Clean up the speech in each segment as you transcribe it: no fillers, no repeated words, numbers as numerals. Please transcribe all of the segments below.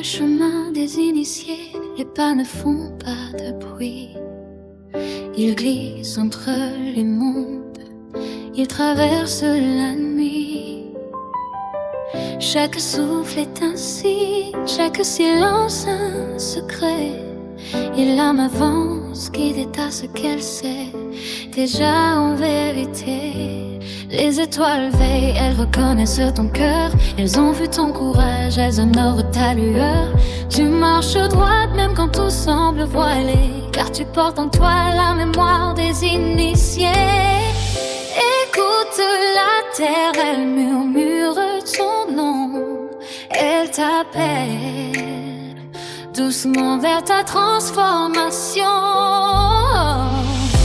le chemin des initiés, les pas ne font pas de bruit. Ils glissent entre les mondes, ils traversent la nuit. Chaque souffle est un signe, chaque silence un secret. Et l'âme avance, guidée à ce qu'elle sait déjà en vérité. Les étoiles veillent, elles reconnaissent ton cœur. Elles ont vu ton courage, elles honorent ta lueur. Tu marches droite même quand tout semble voilé, car tu portes en toi la mémoire des initiés. Écoute la terre, elle murmure ton nom. Elle t'appelle doucement vers ta transformation.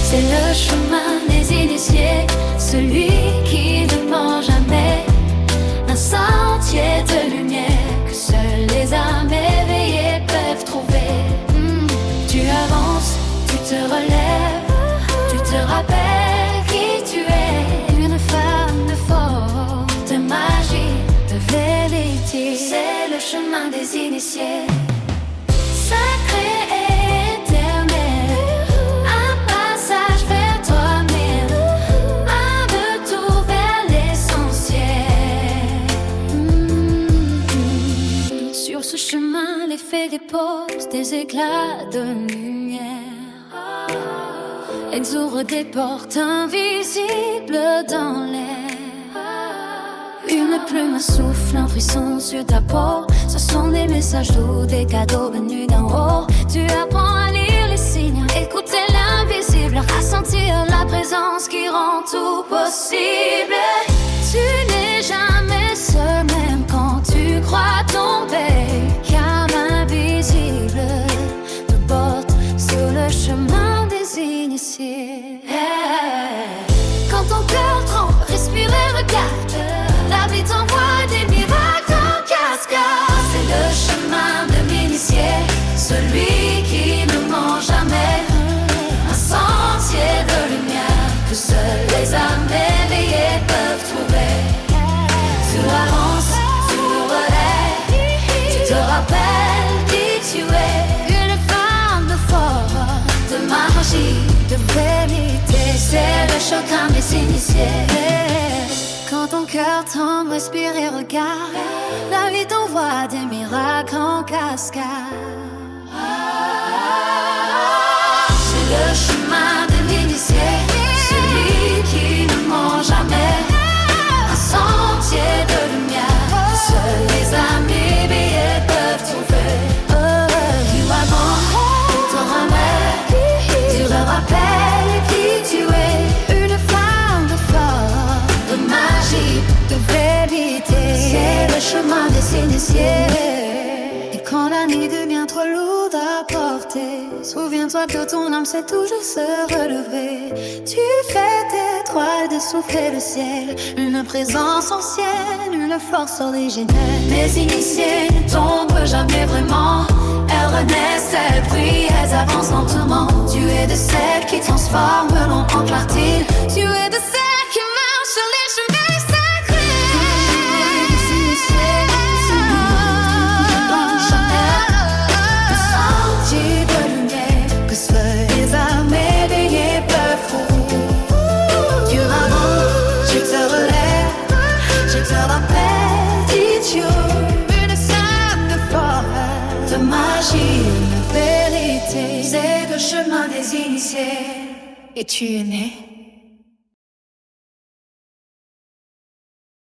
C'est le chemin des initiés, celui qui ne ment jamais. Un sentier de lumière que seules les âmes éveillées peuvent trouver. Tu avances, tu te relèves, tu te rappelles qui tu es. Une femme de force, de magie, de vérité. C'est le chemin des initiés, sacré et éternel. Un passage vers toi-même, un retour vers l'essentiel. Sur ce chemin, les fées déposent des éclats de lumière. Elles ouvrent des portes invisibles dans l'air. Une plume souffle, un frisson sur ta peau. Ce sont des messages doux, des cadeaux venus d'en haut. Tu apprends à lire les signes, écouter l'invisible, ressentir la présence qui rend tout possible. Tu n'es jamais seul, même quand tu crois tomber, car l'invisible te porte sur le chemin des initiés. Quand ton cœur tremble, respire et regarde. La vie t'envoie des miracles en cascade. C'est le chemin de l'initié, celui qui ne ment jamais. Un sentier de lumière que seules les âmes éveillées peuvent trouver. Tu avances, tu relèves, tu te rappelles qui tu es. Une femme de force, de magie, de vérité. C'est le chemin des initiés. Quand ton cœur tremble, respire et regarde. La vie t'envoie des miracles en cascade. C'est le chemin de l'initié, celui qui ne ment jamais. Un sentier de lumière que seules les âmes éveillées peuvent trouver. Tu avances, tu te remets, tu te rappelles qui tu es. Une femme de force, de magie, de vérité. C'est le chemin des initiés. Et quand la nuit devient trop lourde à porter, souviens-toi que ton âme sait toujours se relever. Tu fais tes étoiles de souffler le ciel, une présence ancienne, une force originelle. Les initiés ne tombent jamais vraiment. Elles renaissent, elles brillent, elles avancent lentement. Tu es de celles qui transforment l'ombre en clarté. Tu es de celles qui marchent sur les chemins sacrés. Un sentier de lumière que seules les âmes éveillées peuvent trouver. Tu avances, tu te relèves, je te rappelle qui tu es. Une femme de force, de magie, de vérité. C'est le chemin des initiés. Et tu es né